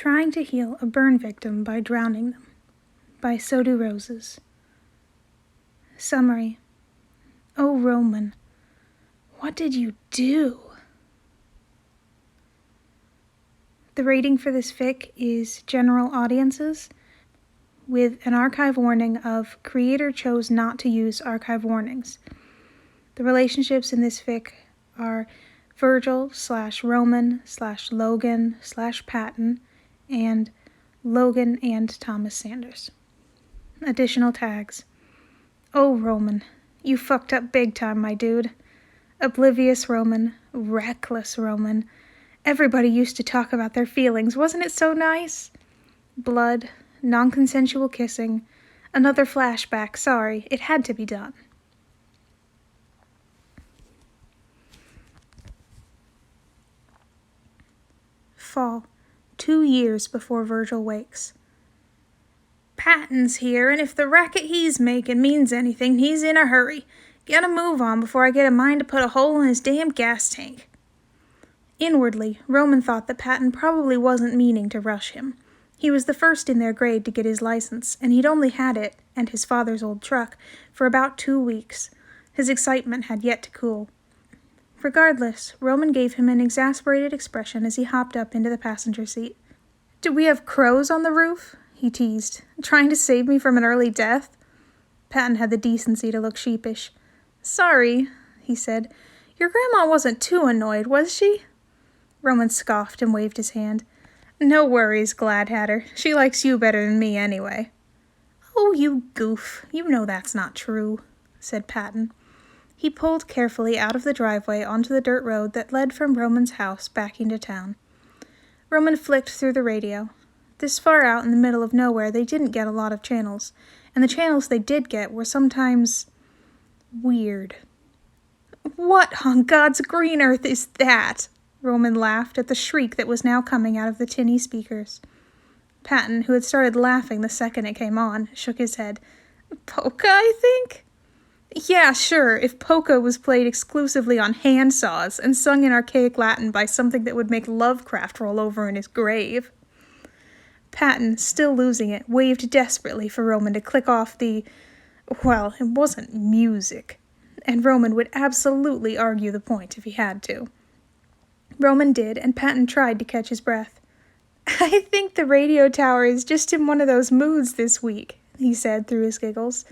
Trying to heal a burn victim by drowning them, by So Do Roses. Summary. Oh, Roman, what did you do? The rating for this fic is general audiences, with an archive warning of creator chose not to use archive warnings. The relationships in this fic are Virgil/Roman/Logan/Patton, and Logan and Thomas Sanders. Additional tags. Oh, Roman, you fucked up big time, my dude. Oblivious Roman, reckless Roman. Everybody used to talk about their feelings, wasn't it so nice? Blood, non-consensual kissing, another flashback, sorry, it had to be done. Fall, 2 years before Virgil wakes. Patton's here, and if the racket he's making means anything, he's in a hurry. Gotta move on before I get a mind to put a hole in his damn gas tank. Inwardly, Roman thought that Patton probably wasn't meaning to rush him. He was the first in their grade to get his license, and he'd only had it, and his father's old truck, for about 2 weeks. His excitement had yet to cool. Regardless, Roman gave him an exasperated expression as he hopped up into the passenger seat. Do we have crows on the roof? He teased. Trying to save me from an early death? Patton had the decency to look sheepish. Sorry, he said. Your grandma wasn't too annoyed, was she? Roman scoffed and waved his hand. No worries, Gladhatter. She likes you better than me anyway. Oh, you goof. You know that's not true, said Patton. He pulled carefully out of the driveway onto the dirt road that led from Roman's house back into town. Roman flicked through the radio. This far out in the middle of nowhere, they didn't get a lot of channels, and the channels they did get were sometimes weird. What on God's green earth is that? Roman laughed at the shriek that was now coming out of the tinny speakers. Patton, who had started laughing the second it came on, shook his head. Polka, I think? Yeah, sure, if polka was played exclusively on handsaws and sung in archaic Latin by something that would make Lovecraft roll over in his grave. Patton, still losing it, waved desperately for Roman to click off the, well, it wasn't music, and Roman would absolutely argue the point if he had to. Roman did, and Patton tried to catch his breath. I think the radio tower is just in one of those moods this week, he said through his giggles.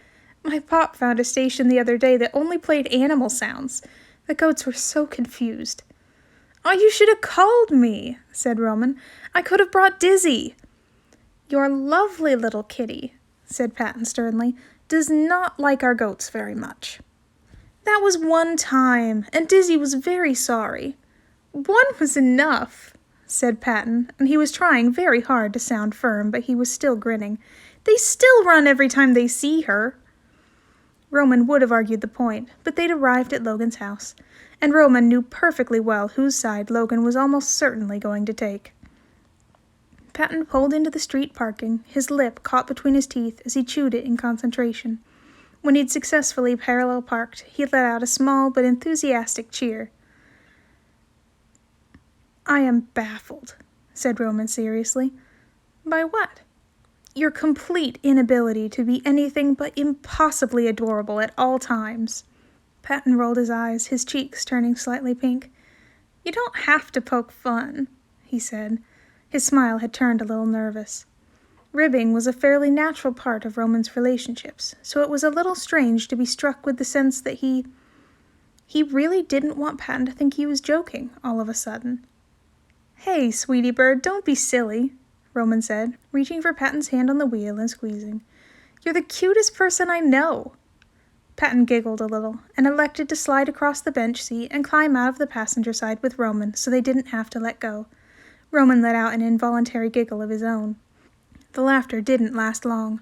My pop found a station the other day that only played animal sounds. The goats were so confused. Oh, you should have called me, said Roman. I could have brought Dizzy. Your lovely little kitty, said Patton sternly, does not like our goats very much. That was one time, and Dizzy was very sorry. One was enough, said Patton, and he was trying very hard to sound firm, but he was still grinning. They still run every time they see her. Roman would have argued the point, but they'd arrived at Logan's house, and Roman knew perfectly well whose side Logan was almost certainly going to take. Patton pulled into the street parking, his lip caught between his teeth as he chewed it in concentration. When he'd successfully parallel parked, he let out a small but enthusiastic cheer. I am baffled, said Roman seriously. By what? Your complete inability to be anything but impossibly adorable at all times. Patton rolled his eyes, his cheeks turning slightly pink. You don't have to poke fun, he said. His smile had turned a little nervous. Ribbing was a fairly natural part of Roman's relationships, so it was a little strange to be struck with the sense that he really didn't want Patton to think he was joking all of a sudden. Hey, sweetie bird, don't be silly, Roman said, reaching for Patton's hand on the wheel and squeezing. You're the cutest person I know. Patton giggled a little and elected to slide across the bench seat and climb out of the passenger side with Roman so they didn't have to let go. Roman let out an involuntary giggle of his own. The laughter didn't last long.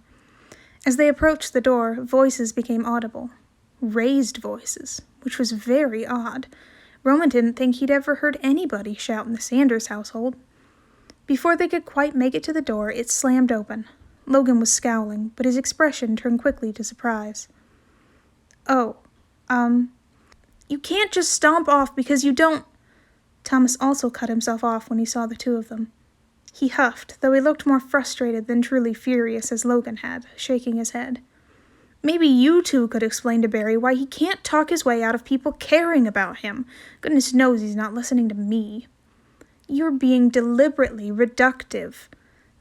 As they approached the door, voices became audible. Raised voices, which was very odd. Roman didn't think he'd ever heard anybody shout in the Sanders household. Before they could quite make it to the door, it slammed open. Logan was scowling, but his expression turned quickly to surprise. Oh, you can't just stomp off because you don't... Thomas also cut himself off when he saw the two of them. He huffed, though he looked more frustrated than truly furious as Logan had, shaking his head. Maybe you two could explain to Barry why he can't talk his way out of people caring about him. Goodness knows he's not listening to me. You're being deliberately reductive.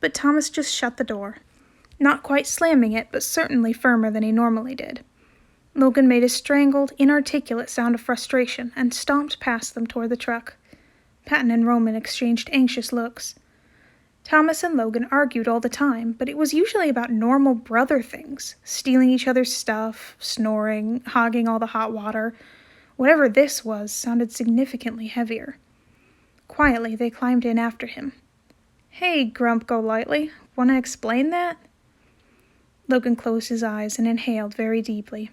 But Thomas just shut the door. Not quite slamming it, but certainly firmer than he normally did. Logan made a strangled, inarticulate sound of frustration and stomped past them toward the truck. Patton and Roman exchanged anxious looks. Thomas and Logan argued all the time, but it was usually about normal brother things, stealing each other's stuff, snoring, hogging all the hot water. Whatever this was sounded significantly heavier. Quietly, they climbed in after him. "Hey, Grump Golightly, want to explain that?" Logan closed his eyes and inhaled very deeply.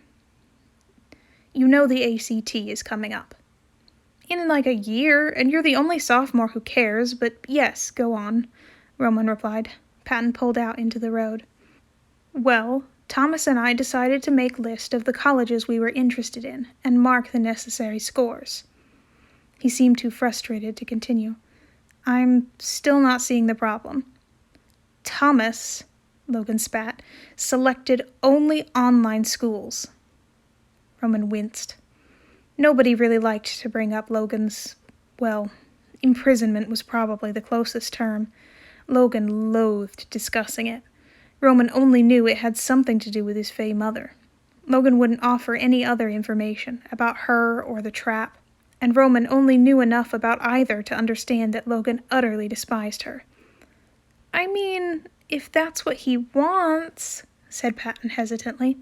"You know the ACT is coming up." "In like a year, and you're the only sophomore who cares, but yes, go on," Roman replied. Patton pulled out into the road. "Well, Thomas and I decided to make a list of the colleges we were interested in and mark the necessary scores." He seemed too frustrated to continue. "I'm still not seeing the problem." "Thomas," Logan spat, "selected only online schools." Roman winced. Nobody really liked to bring up Logan's, well, imprisonment was probably the closest term. Logan loathed discussing it. Roman only knew it had something to do with his fey mother. Logan wouldn't offer any other information about her or the trap, and Roman only knew enough about either to understand that Logan utterly despised her. "I mean, if that's what he wants," said Patton hesitantly.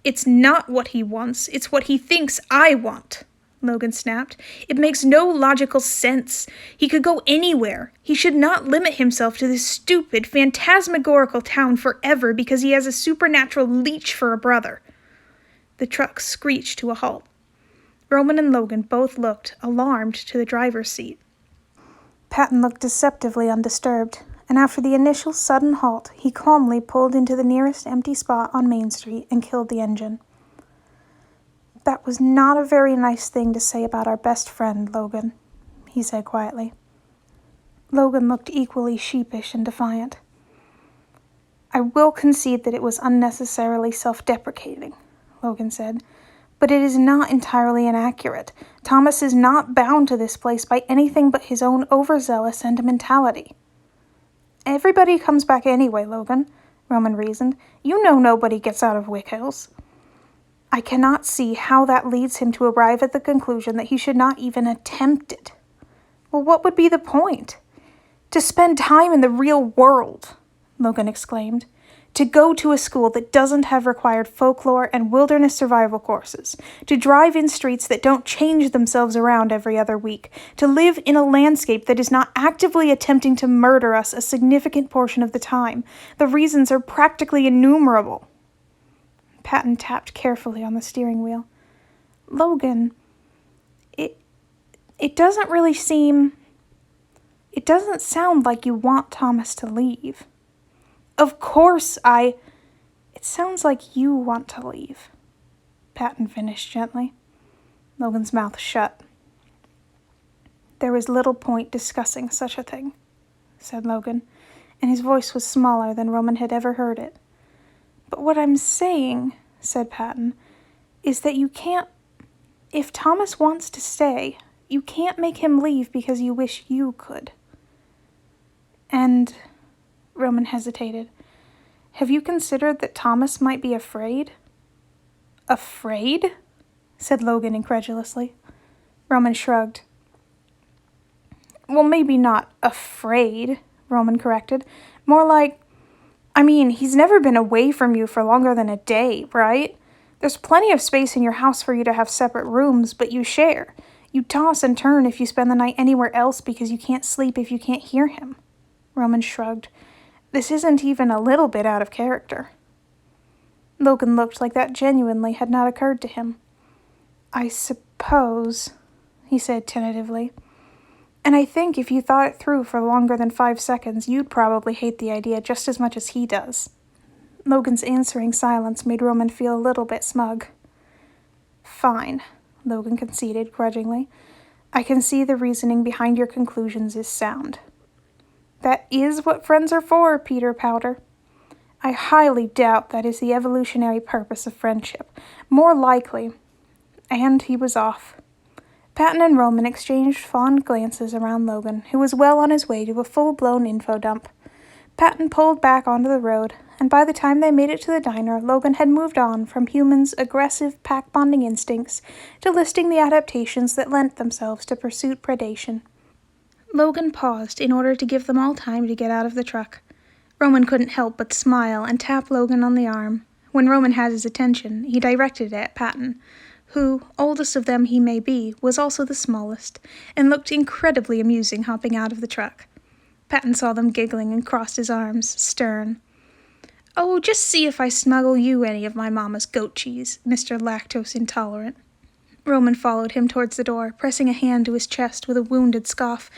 "It's not what he wants, it's what he thinks I want," Logan snapped. "It makes no logical sense. He could go anywhere. He should not limit himself to this stupid, phantasmagorical town forever because he has a supernatural leech for a brother." The truck screeched to a halt. Roman and Logan both looked, alarmed, to the driver's seat. Patton looked deceptively undisturbed, and after the initial sudden halt, he calmly pulled into the nearest empty spot on Main Street and killed the engine. "That was not a very nice thing to say about our best friend, Logan," he said quietly. Logan looked equally sheepish and defiant. "I will concede that it was unnecessarily self-deprecating," Logan said, "but it is not entirely inaccurate. Thomas is not bound to this place by anything but his own overzealous sentimentality." "Everybody comes back anyway, Logan," Roman reasoned. "You know nobody gets out of Wick Hills." "I cannot see how that leads him to arrive at the conclusion that he should not even attempt it." "Well, what would be the point?" "To spend time in the real world," Logan exclaimed. "To go to a school that doesn't have required folklore and wilderness survival courses. To drive in streets that don't change themselves around every other week. To live in a landscape that is not actively attempting to murder us a significant portion of the time. The reasons are practically innumerable." Patton tapped carefully on the steering wheel. "Logan, it doesn't really seem... It doesn't sound like you want Thomas to leave." "Of course It sounds like you want to leave," Patton finished gently. Logan's mouth shut. "There was little point discussing such a thing," said Logan, and his voice was smaller than Roman had ever heard it. "But what I'm saying," said Patton, "is that you can't... If Thomas wants to stay, you can't make him leave because you wish you could." "And..." Roman hesitated. "Have you considered that Thomas might be afraid?" "Afraid?" said Logan incredulously. Roman shrugged. "Well, maybe not afraid," Roman corrected. "More like... I mean, he's never been away from you for longer than a day, right? There's plenty of space in your house for you to have separate rooms, but you share. You toss and turn if you spend the night anywhere else because you can't sleep if you can't hear him." Roman shrugged. "This isn't even a little bit out of character." Logan looked like that genuinely had not occurred to him. "I suppose," he said tentatively. "And I think if you thought it through for longer than 5 seconds, you'd probably hate the idea just as much as he does." Logan's answering silence made Roman feel a little bit smug. "Fine," Logan conceded grudgingly. "I can see the reasoning behind your conclusions is sound." That is what friends are for, Peter Powder. I highly doubt that is the evolutionary purpose of friendship. More likely. And he was off. Patton and Roman exchanged fond glances around Logan, who was well on his way to a full-blown info dump. Patton pulled back onto the road, and by the time they made it to the diner, Logan had moved on from humans' aggressive pack-bonding instincts to listing the adaptations that lent themselves to pursuit predation. Logan paused in order to give them all time to get out of the truck. Roman couldn't help but smile and tap Logan on the arm. When Roman had his attention, he directed it at Patton, who, oldest of them he may be, was also the smallest, and looked incredibly amusing hopping out of the truck. Patton saw them giggling and crossed his arms, stern. "Oh, just see if I smuggle you any of my mama's goat cheese, Mr. Lactose Intolerant." Roman followed him towards the door, pressing a hand to his chest with a wounded scoff.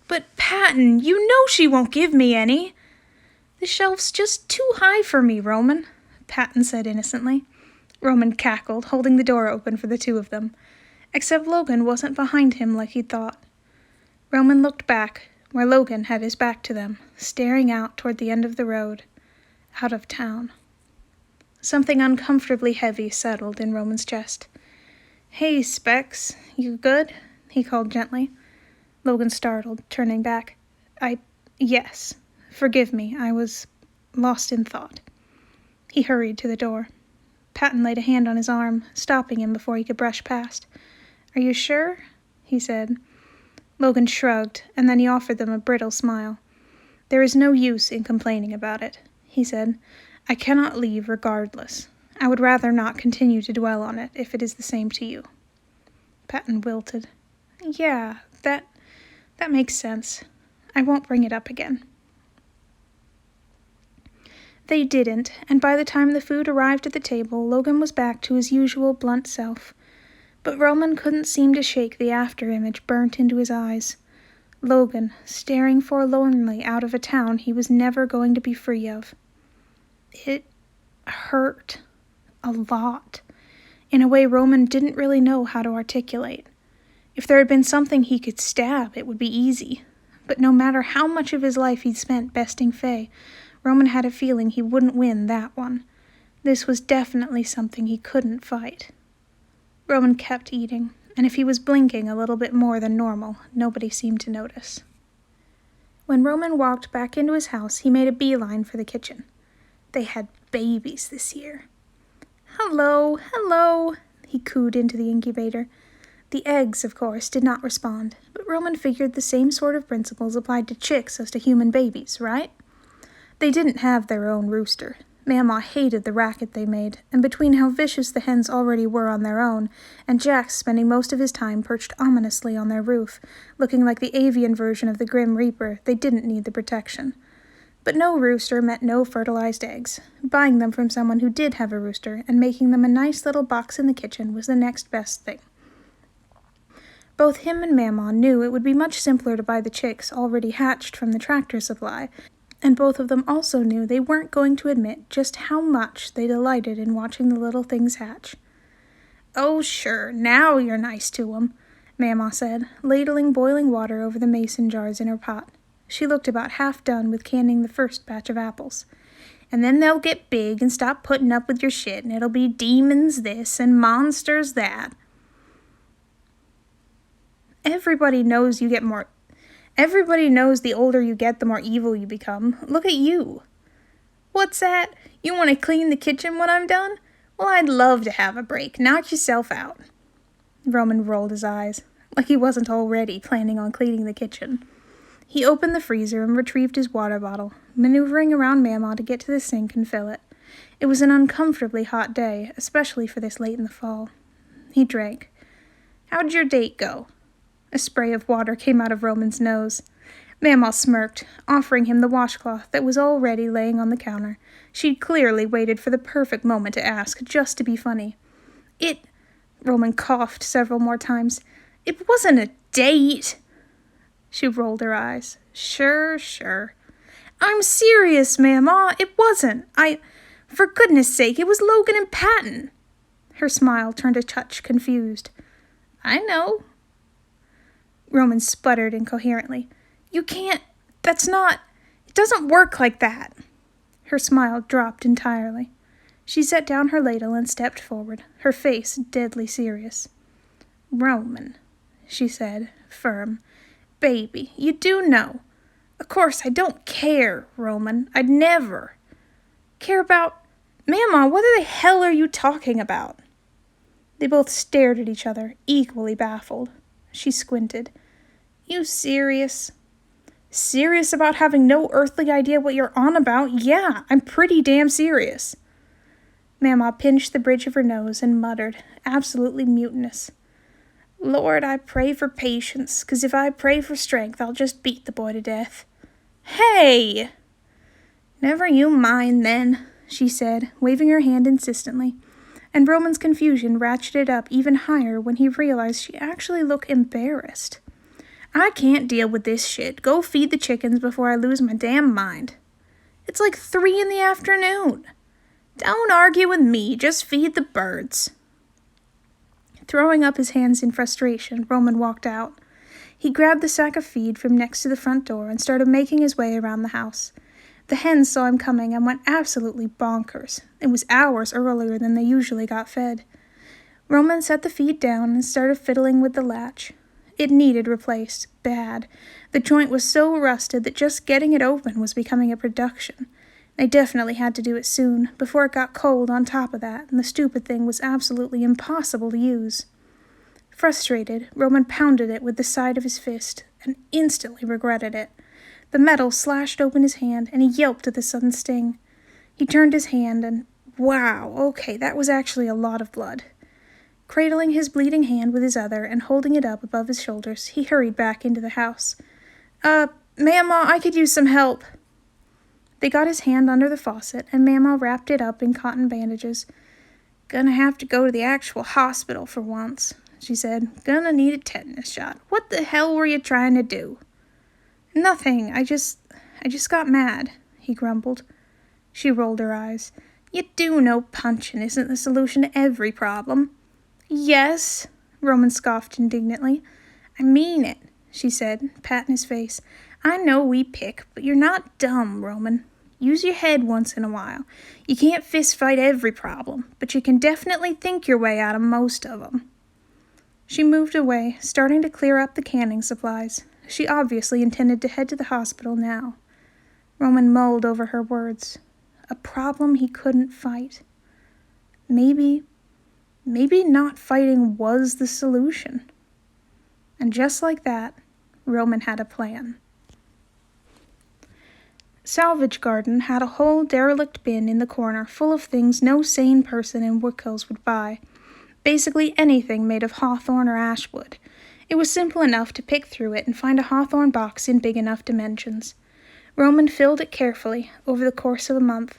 "But, Patton, you know she won't give me any." "The shelf's just too high for me, Roman," Patton said innocently. Roman cackled, holding the door open for the two of them. Except Logan wasn't behind him like he'd thought. Roman looked back, where Logan had his back to them, staring out toward the end of the road, out of town. Something uncomfortably heavy settled in Roman's chest. "Hey, Specs, you good?" he called gently. Logan startled, turning back. Yes. Forgive me, I was lost in thought." He hurried to the door. Patton laid a hand on his arm, stopping him before he could brush past. "Are you sure?" he said. Logan shrugged, and then he offered them a brittle smile. "There is no use in complaining about it," he said. "I cannot leave regardless. I would rather not continue to dwell on it if it is the same to you." Patton wilted. "Yeah, that makes sense. I won't bring it up again." They didn't, and by the time the food arrived at the table, Logan was back to his usual blunt self. But Roman couldn't seem to shake the after-image burnt into his eyes. Logan, staring forlornly out of a town he was never going to be free of. It hurt. A lot. In a way Roman didn't really know how to articulate. If there had been something he could stab, it would be easy. But no matter how much of his life he'd spent besting Faye, Roman had a feeling he wouldn't win that one. This was definitely something he couldn't fight. Roman kept eating, and if he was blinking a little bit more than normal, nobody seemed to notice. When Roman walked back into his house, he made a beeline for the kitchen. They had babies this year. "Hello, hello," he cooed into the incubator. The eggs, of course, did not respond, but Roman figured the same sort of principles applied to chicks as to human babies, right? They didn't have their own rooster. Mama hated the racket they made, and between how vicious the hens already were on their own, and Jax spending most of his time perched ominously on their roof, looking like the avian version of the Grim Reaper, they didn't need the protection. But no rooster meant no fertilized eggs. Buying them from someone who did have a rooster and making them a nice little box in the kitchen was the next best thing. Both him and Mama knew it would be much simpler to buy the chicks already hatched from the Tractor Supply, and both of them also knew they weren't going to admit just how much they delighted in watching the little things hatch. "Oh, sure, now you're nice to 'em," Mama said, ladling boiling water over the mason jars in her pot. She looked about half done with canning the first batch of apples. "And then they'll get big and stop putting up with your shit, and it'll be demons this and monsters that." Everybody knows the older you get, the more evil you become. Look at you. "What's that? You want to clean the kitchen when I'm done? Well, I'd love to have a break. Knock yourself out." Roman rolled his eyes, like he wasn't already planning on cleaning the kitchen. He opened the freezer and retrieved his water bottle, maneuvering around Mama to get to the sink and fill it. It was an uncomfortably hot day, especially for this late in the fall. He drank. "How'd your date go?" A spray of water came out of Roman's nose. Mama smirked, offering him the washcloth that was already laying on the counter. She'd clearly waited for the perfect moment to ask, just to be funny. Roman coughed several more times. "It wasn't a date." She rolled her eyes. Sure. "I'm serious, Mama. It wasn't. For goodness sake, it was Logan and Patton." Her smile turned a touch confused. "I know." Roman sputtered incoherently. "You can't. That's not." It doesn't work like that. Her smile dropped entirely. She set down her ladle and stepped forward, her face deadly serious. Roman, she said, firm. Baby, you do know. Of course, I don't care, Roman. I'd never care about... Mama, what the hell are you talking about? They both stared at each other, equally baffled. She squinted. You serious? Serious about having no earthly idea what you're on about? Yeah, I'm pretty damn serious. Mama pinched the bridge of her nose and muttered, absolutely mutinous. Lord, I pray for patience, 'cause if I pray for strength, I'll just beat the boy to death. Hey! Never you mind, then, she said, waving her hand insistently, and Roman's confusion ratcheted up even higher when he realized she actually looked embarrassed. I can't deal with this shit. Go feed the chickens before I lose my damn mind. It's like 3 in the afternoon. Don't argue with me, just feed the birds. Throwing up his hands in frustration, Roman walked out. He grabbed the sack of feed from next to the front door and started making his way around the house. The hens saw him coming and went absolutely bonkers. It was hours earlier than they usually got fed. Roman set the feed down and started fiddling with the latch. It needed replaced, bad. The joint was so rusted that just getting it open was becoming a production. They definitely had to do it soon, before it got cold on top of that, and the stupid thing was absolutely impossible to use. Frustrated, Roman pounded it with the side of his fist, and instantly regretted it. The metal slashed open his hand, and he yelped at the sudden sting. He turned his hand, and wow, okay, that was actually a lot of blood. Cradling his bleeding hand with his other and holding it up above his shoulders, he hurried back into the house. Mama, I could use some help. They got his hand under the faucet, and Mama wrapped it up in cotton bandages. Gonna have to go to the actual hospital for once, she said. Gonna need a tetanus shot. What the hell were you trying to do? Nothing. I just got mad, he grumbled. She rolled her eyes. You do know punching isn't the solution to every problem. Yes, Roman scoffed indignantly. I mean it, she said, patting his face. I know we pick, but you're not dumb, Roman. Use your head once in a while. You can't fist-fight every problem, but you can definitely think your way out of most of them. She moved away, starting to clear up the canning supplies. She obviously intended to head to the hospital now. Roman mulled over her words. A problem he couldn't fight. Maybe not fighting was the solution. And just like that, Roman had a plan. Salvage Garden had a whole derelict bin in the corner full of things no sane person in Wickhills would buy. Basically anything made of hawthorn or ashwood. It was simple enough to pick through it and find a hawthorn box in big enough dimensions. Roman filled it carefully over the course of a month.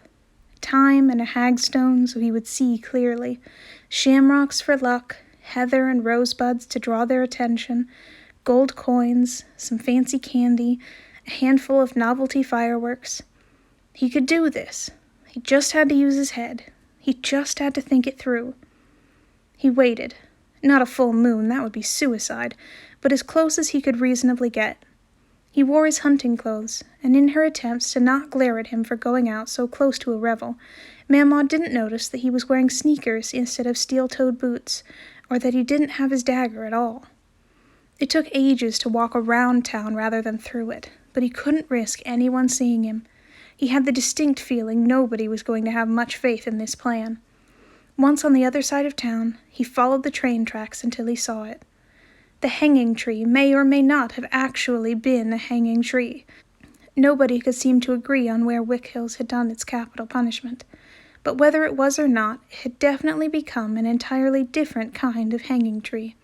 Thyme and a hagstone so he would see clearly. Shamrocks for luck, heather and rosebuds to draw their attention, gold coins, some fancy candy, a handful of novelty fireworks. He could do this. He just had to use his head. He just had to think it through. He waited. Not a full moon, that would be suicide, but as close as he could reasonably get. He wore his hunting clothes, and in her attempts to not glare at him for going out so close to a revel, Mama didn't notice that he was wearing sneakers instead of steel-toed boots, or that he didn't have his dagger at all. It took ages to walk around town rather than through it, but he couldn't risk anyone seeing him. He had the distinct feeling nobody was going to have much faith in this plan. Once on the other side of town, he followed the train tracks until he saw it. The hanging tree may or may not have actually been a hanging tree. Nobody could seem to agree on where Wickhills had done its capital punishment, but whether it was or not, it had definitely become an entirely different kind of hanging tree.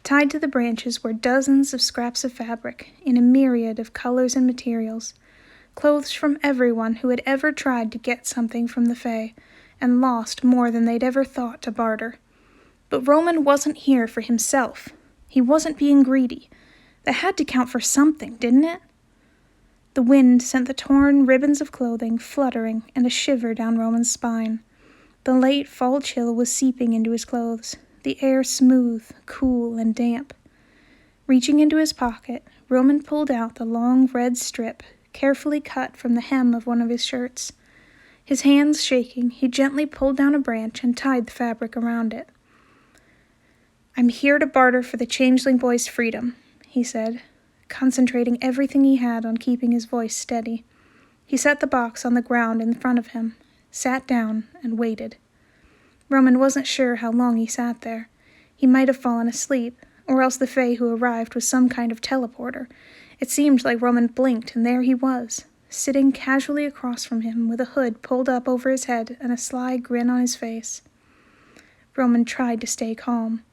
Tied to the branches were dozens of scraps of fabric in a myriad of colors and materials, clothes from everyone who had ever tried to get something from the Fae, and lost more than they'd ever thought to barter. But Roman wasn't here for himself. He wasn't being greedy. That had to count for something, didn't it? The wind sent the torn ribbons of clothing fluttering and a shiver down Roman's spine. The late fall chill was seeping into his clothes, the air smooth, cool, and damp. Reaching into his pocket, Roman pulled out the long red strip, carefully cut from the hem of one of his shirts. His hands shaking, he gently pulled down a branch and tied the fabric around it. "I'm here to barter for the changeling boy's freedom," he said, concentrating everything he had on keeping his voice steady. He set the box on the ground in front of him, sat down, and waited. Roman wasn't sure how long he sat there. He might have fallen asleep, or else the Fae who arrived was some kind of teleporter. It seemed like Roman blinked, and there he was, sitting casually across from him with a hood pulled up over his head and a sly grin on his face. Roman tried to stay calm.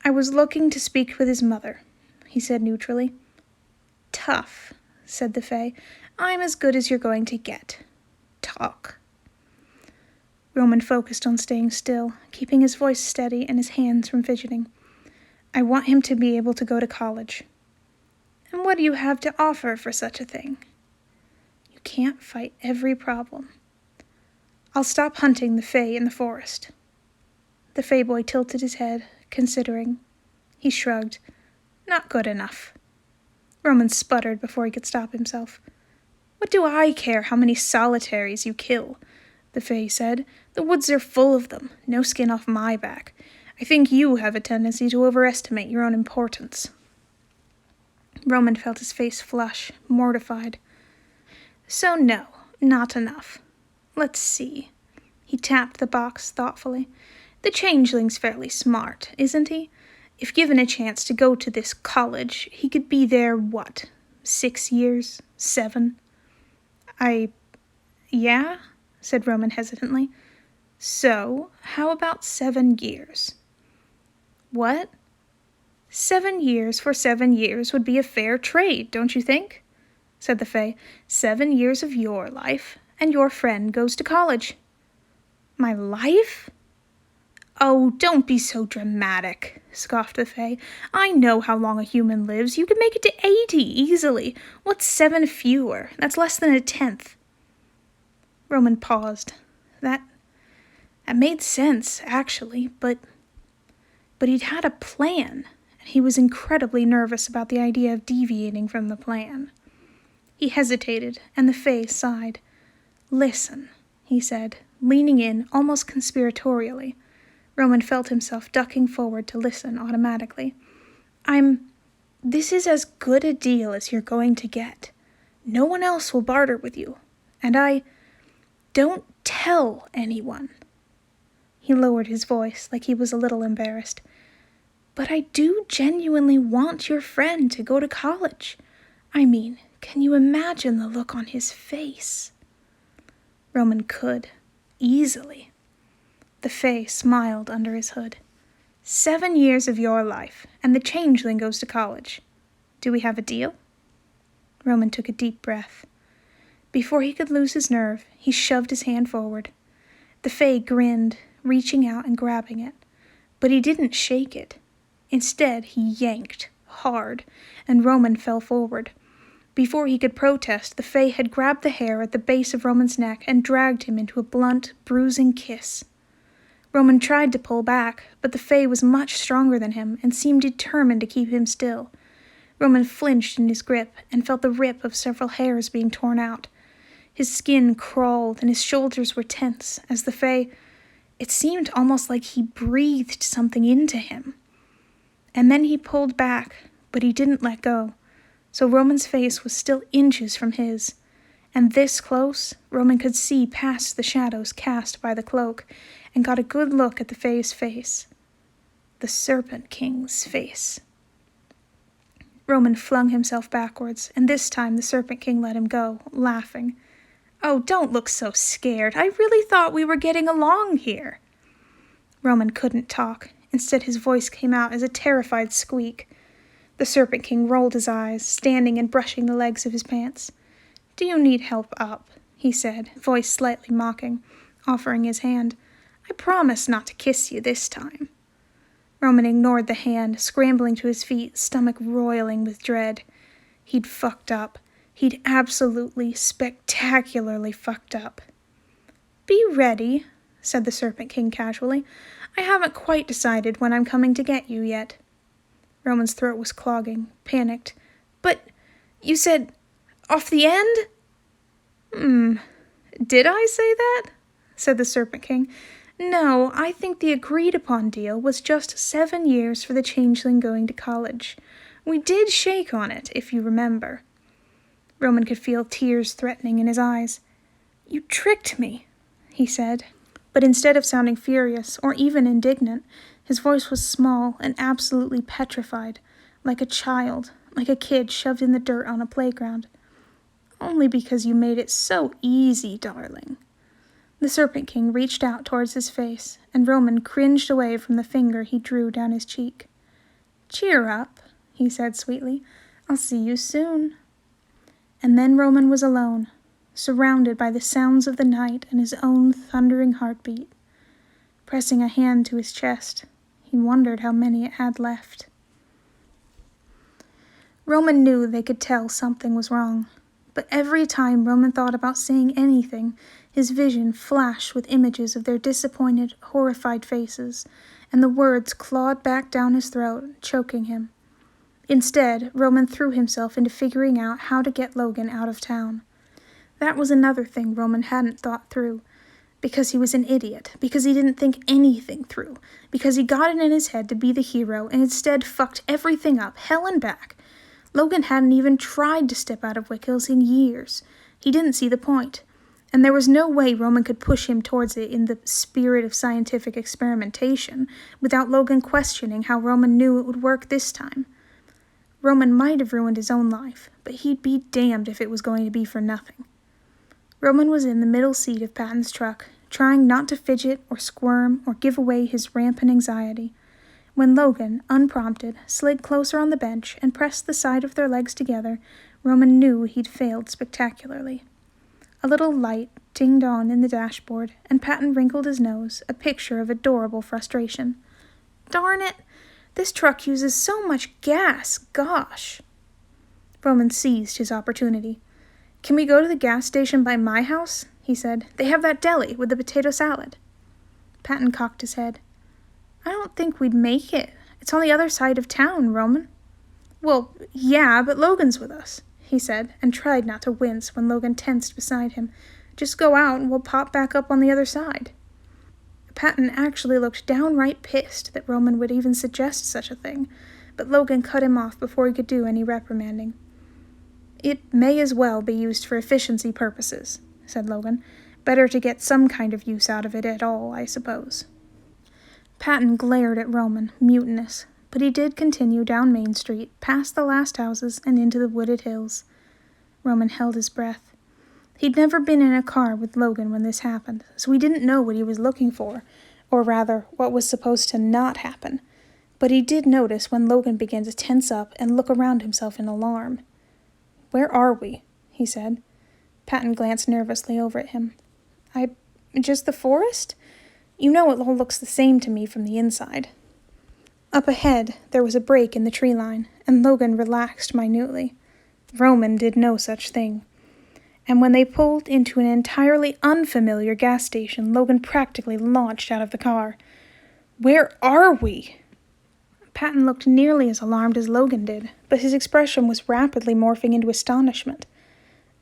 "I was looking to speak with his mother," he said neutrally. "Tough," said the Fae. "I'm as good as you're going to get. Talk." Roman focused on staying still, keeping his voice steady and his hands from fidgeting. "I want him to be able to go to college." "And what do you have to offer for such a thing?" "You can't fight every problem." "I'll stop hunting the Fae in the forest." The Fae boy tilted his head, considering. He shrugged. "Not good enough." Roman sputtered before he could stop himself. "What do I care how many solitaries you kill?" the Fae said. "The woods are full of them, no skin off my back. I think you have a tendency to overestimate your own importance." Roman felt his face flush, mortified. "So no, not enough. Let's see." He tapped the box thoughtfully. "The changeling's fairly smart, isn't he? If given a chance to go to this college, he could be there, what, 6 years? 7? Yeah?" said Roman hesitantly. "So, how about 7 years?" "What?" 7 years for 7 years would be a fair trade, don't you think?" said the Fae. 7 years of your life, and your friend goes to college." "My life?" "Oh, don't be so dramatic," scoffed the Fae. "I know how long a human lives. You could make it to 80 easily. What's 7 fewer? That's less than a tenth." Roman paused. That made sense, actually, but he'd had a plan, and he was incredibly nervous about the idea of deviating from the plan. He hesitated, and the Fae sighed. "Listen," he said, leaning in almost conspiratorially. Roman felt himself ducking forward to listen automatically. This is as good a deal as you're going to get. No one else will barter with you. And don't tell anyone." He lowered his voice like he was a little embarrassed. "But I do genuinely want your friend to go to college. I mean, can you imagine the look on his face?" Roman could, easily. The Fae smiled under his hood. 7 years of your life, and the changeling goes to college. Do we have a deal?" Roman took a deep breath. Before he could lose his nerve, he shoved his hand forward. The Fae grinned, reaching out and grabbing it. But he didn't shake it. Instead, he yanked, hard, and Roman fell forward. Before he could protest, the Fae had grabbed the hair at the base of Roman's neck and dragged him into a blunt, bruising kiss. Roman tried to pull back, but the Fae was much stronger than him and seemed determined to keep him still. Roman flinched in his grip and felt the rip of several hairs being torn out. His skin crawled and his shoulders were tense as the Fae... It seemed almost like he breathed something into him. And then he pulled back, but he didn't let go. So Roman's face was still inches from his. And this close, Roman could see past the shadows cast by the cloak and got a good look at the Fae's face. The Serpent King's face. Roman flung himself backwards, and this time the Serpent King let him go, laughing. "Oh, don't look so scared. I really thought we were getting along here." Roman couldn't talk. Instead, his voice came out as a terrified squeak. The Serpent King rolled his eyes, standing and brushing the legs of his pants. "Do you need help up?" he said, voice slightly mocking, offering his hand. "I promise not to kiss you this time." Roman ignored the hand, scrambling to his feet, stomach roiling with dread. He'd fucked up. He'd absolutely, spectacularly fucked up. "Be ready," said the Serpent King casually. "I haven't quite decided when I'm coming to get you yet." Roman's throat was clogging, panicked. "But you said..." Off the end? Did I say that? Said the Serpent King. No, I think the agreed-upon deal was just 7 years for the changeling going to college. We did shake on it, if you remember. Roman could feel tears threatening in his eyes. You tricked me, he said. But instead of sounding furious or even indignant, his voice was small and absolutely petrified, like a child, like a kid shoved in the dirt on a playground. Only because you made it so easy, darling. The Serpent King reached out towards his face, and Roman cringed away from the finger he drew down his cheek. Cheer up, he said sweetly. I'll see you soon. And then Roman was alone, surrounded by the sounds of the night and his own thundering heartbeat. Pressing a hand to his chest, he wondered how many it had left. Roman knew they could tell something was wrong, but every time Roman thought about saying anything, his vision flashed with images of their disappointed, horrified faces, and the words clawed back down his throat, choking him. Instead, Roman threw himself into figuring out how to get Logan out of town. That was another thing Roman hadn't thought through, because he was an idiot, because he didn't think anything through, because he got it in his head to be the hero and instead fucked everything up, hell and back. Logan hadn't even tried to step out of Wick Hills in years. He didn't see the point, and there was no way Roman could push him towards it in the spirit of scientific experimentation without Logan questioning how Roman knew it would work this time. Roman might have ruined his own life, but he'd be damned if it was going to be for nothing. Roman was in the middle seat of Patton's truck, trying not to fidget or squirm or give away his rampant anxiety, when Logan, unprompted, slid closer on the bench and pressed the side of their legs together. Roman knew he'd failed spectacularly. A little light dinged on in the dashboard, and Patton wrinkled his nose, a picture of adorable frustration. Darn it! This truck uses so much gas, gosh! Roman seized his opportunity. Can we go to the gas station by my house? He said. They have that deli with the potato salad. Patton cocked his head. I don't think we'd make it. It's on the other side of town, Roman. Well, yeah, but Logan's with us, he said, and tried not to wince when Logan tensed beside him. Just go out and we'll pop back up on the other side. Patton actually looked downright pissed that Roman would even suggest such a thing, but Logan cut him off before he could do any reprimanding. It may as well be used for efficiency purposes, said Logan. Better to get some kind of use out of it at all, I suppose. Patton glared at Roman, mutinous, but he did continue down Main Street, past the last houses, and into the wooded hills. Roman held his breath. He'd never been in a car with Logan when this happened, so he didn't know what he was looking for, or rather, what was supposed to not happen. But he did notice when Logan began to tense up and look around himself in alarm. Where are we? He said. Patton glanced nervously over at him. Just the forest? You know it all looks the same to me from the inside. Up ahead, there was a break in the tree line, and Logan relaxed minutely. Roman did no such thing. And when they pulled into an entirely unfamiliar gas station, Logan practically launched out of the car. Where are we? Patton looked nearly as alarmed as Logan did, but his expression was rapidly morphing into astonishment.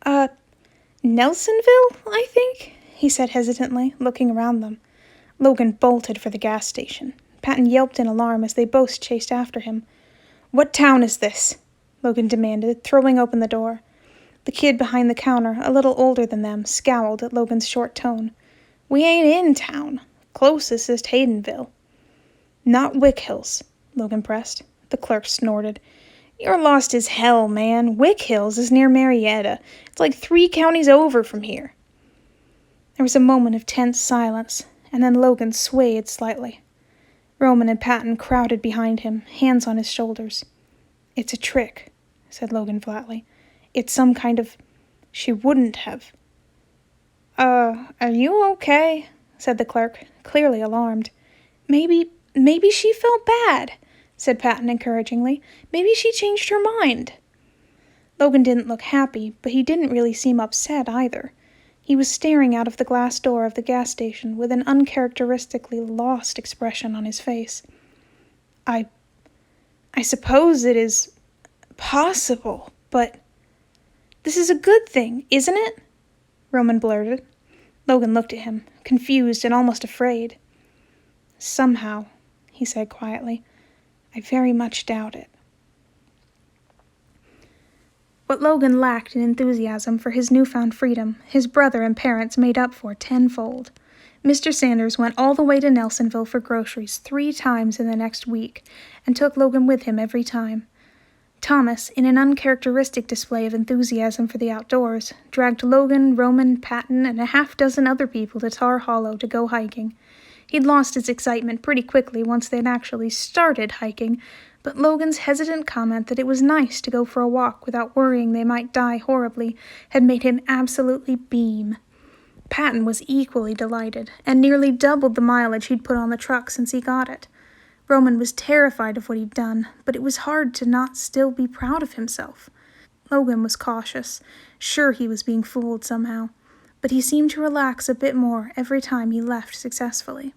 Nelsonville, I think? He said hesitantly, looking around them. Logan bolted for the gas station. Patton yelped in alarm as they both chased after him. What town is this? Logan demanded, throwing open the door. The kid behind the counter, a little older than them, scowled at Logan's short tone. We ain't in town. Closest is Haydenville. Not Wick Hills, Logan pressed. The clerk snorted. You're lost as hell, man. Wick Hills is near Marietta. It's like 3 counties over from here. There was a moment of tense silence, and then Logan swayed slightly. Roman and Patton crowded behind him, hands on his shoulders. It's a trick, said Logan flatly. It's some kind of... She wouldn't have. Are you okay? Said the clerk, clearly alarmed. Maybe she felt bad, said Patton encouragingly. Maybe she changed her mind. Logan didn't look happy, but he didn't really seem upset either. He was staring out of the glass door of the gas station with an uncharacteristically lost expression on his face. I suppose it is possible, but... This is a good thing, isn't it? Roman blurted. Logan looked at him, confused and almost afraid. Somehow, he said quietly, I very much doubt it. What Logan lacked in enthusiasm for his newfound freedom, his brother and parents made up for tenfold. Mr. Sanders went all the way to Nelsonville for groceries 3 times in the next week, and took Logan with him every time. Thomas, in an uncharacteristic display of enthusiasm for the outdoors, dragged Logan, Roman, Patton, and a half-dozen other people to Tar Hollow to go hiking. He'd lost his excitement pretty quickly once they'd actually started hiking, but Logan's hesitant comment that it was nice to go for a walk without worrying they might die horribly had made him absolutely beam. Patton was equally delighted, and nearly doubled the mileage he'd put on the truck since he got it. Roman was terrified of what he'd done, but it was hard to not still be proud of himself. Logan was cautious, sure he was being fooled somehow, but he seemed to relax a bit more every time he left successfully.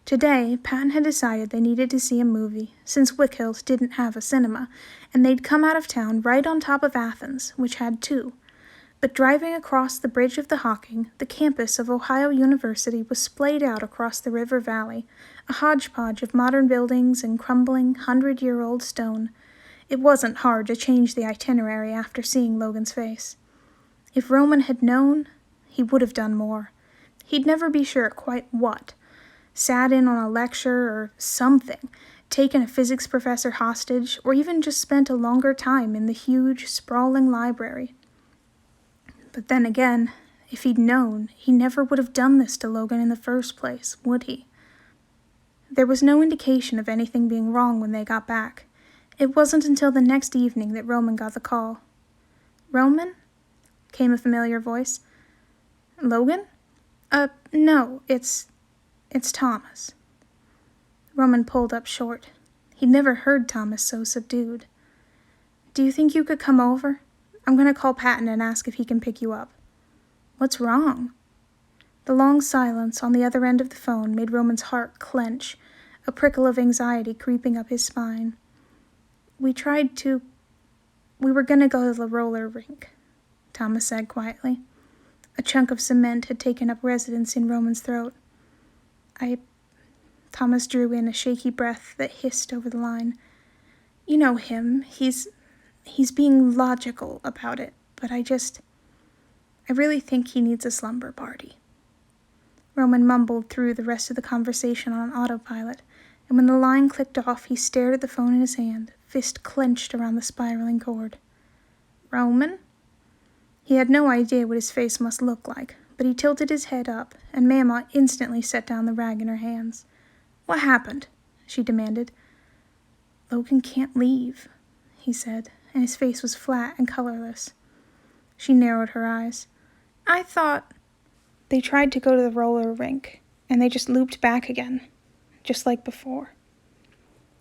Today, Patton had decided they needed to see a movie, since Wickhill didn't have a cinema, and they'd come out of town right on top of Athens, which had 2. But driving across the bridge of the Hocking, the campus of Ohio University was splayed out across the river valley, a hodgepodge of modern buildings and crumbling 100-year-old stone. It wasn't hard to change the itinerary after seeing Logan's face. If Roman had known, he would have done more. He'd never be sure quite what. Sat in on a lecture or something, taken a physics professor hostage, or even just spent a longer time in the huge, sprawling library. But then again, if he'd known, he never would have done this to Logan in the first place, would he? There was no indication of anything being wrong when they got back. It wasn't until the next evening that Roman got the call. "Roman?" came a familiar voice. "Logan? No, it's Thomas." Roman pulled up short. He'd never heard Thomas so subdued. "Do you think you could come over? I'm going to call Patton and ask if he can pick you up." "What's wrong?" The long silence on the other end of the phone made Roman's heart clench, a prickle of anxiety creeping up his spine. We were going to go to the roller rink," Thomas said quietly. A chunk of cement had taken up residence in Roman's throat. Thomas drew in a shaky breath that hissed over the line. "You know him. He's being logical about it, but I really think he needs a slumber party." Roman mumbled through the rest of the conversation on autopilot, and when the line clicked off, he stared at the phone in his hand, fist clenched around the spiraling cord. "Roman?" He had no idea what his face must look like, but he tilted his head up, and Mama instantly set down the rag in her hands. "What happened?" she demanded. "Logan can't leave," he said, and his face was flat and colorless. She narrowed her eyes. "I thought—" They tried to go to the roller rink, and they just looped back again, just like before.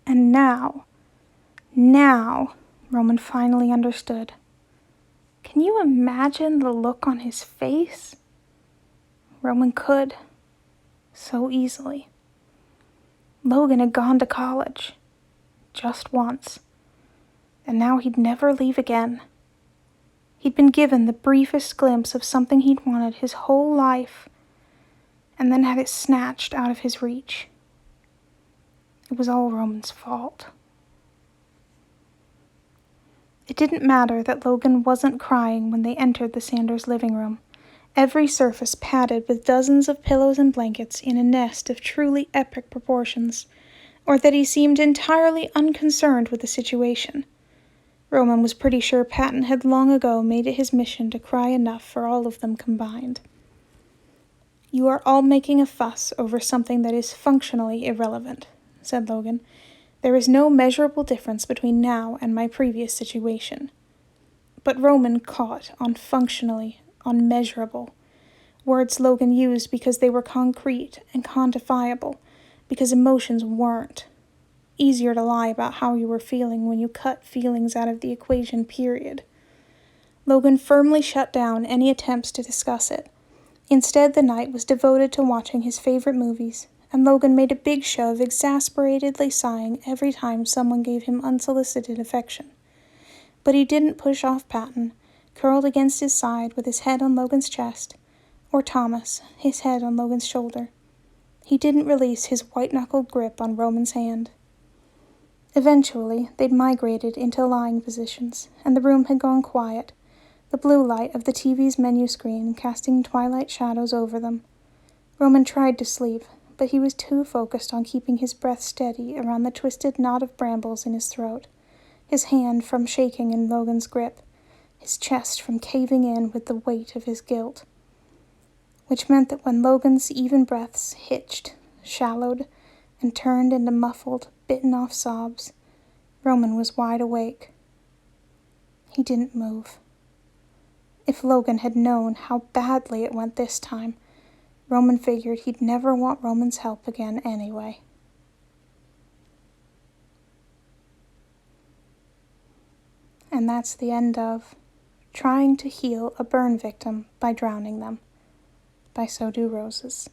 And now, Roman finally understood. Can you imagine the look on his face? Roman could, so easily. Logan had gone to college, just once, and now he'd never leave again. He'd been given the briefest glimpse of something he'd wanted his whole life, and then had it snatched out of his reach. It was all Roman's fault. It didn't matter that Logan wasn't crying when they entered the Sanders living room, every surface padded with dozens of pillows and blankets in a nest of truly epic proportions, or that he seemed entirely unconcerned with the situation. Roman was pretty sure Patton had long ago made it his mission to cry enough for all of them combined. "You are all making a fuss over something that is functionally irrelevant," said Logan. "There is no measurable difference between now and my previous situation." But Roman caught on functionally, on measurable, words Logan used because they were concrete and quantifiable, because emotions weren't. Easier to lie about how you were feeling when you cut feelings out of the equation, period. Logan firmly shut down any attempts to discuss it. Instead, the night was devoted to watching his favorite movies, and Logan made a big show of exasperatedly sighing every time someone gave him unsolicited affection. But he didn't push off Patton, curled against his side with his head on Logan's chest, or Thomas, his head on Logan's shoulder. He didn't release his white-knuckled grip on Roman's hand. Eventually, they'd migrated into lying positions, and the room had gone quiet, the blue light of the TV's menu screen casting twilight shadows over them. Roman tried to sleep, but he was too focused on keeping his breath steady around the twisted knot of brambles in his throat, his hand from shaking in Logan's grip, his chest from caving in with the weight of his guilt. Which meant that when Logan's even breaths hitched, shallowed, and turned into muffled, bitten-off sobs, Roman was wide awake. He didn't move. If Logan had known how badly it went this time, Roman figured he'd never want Roman's help again anyway. And that's the end of Trying to Heal a Burn Victim by Drowning Them, by So Do Roses.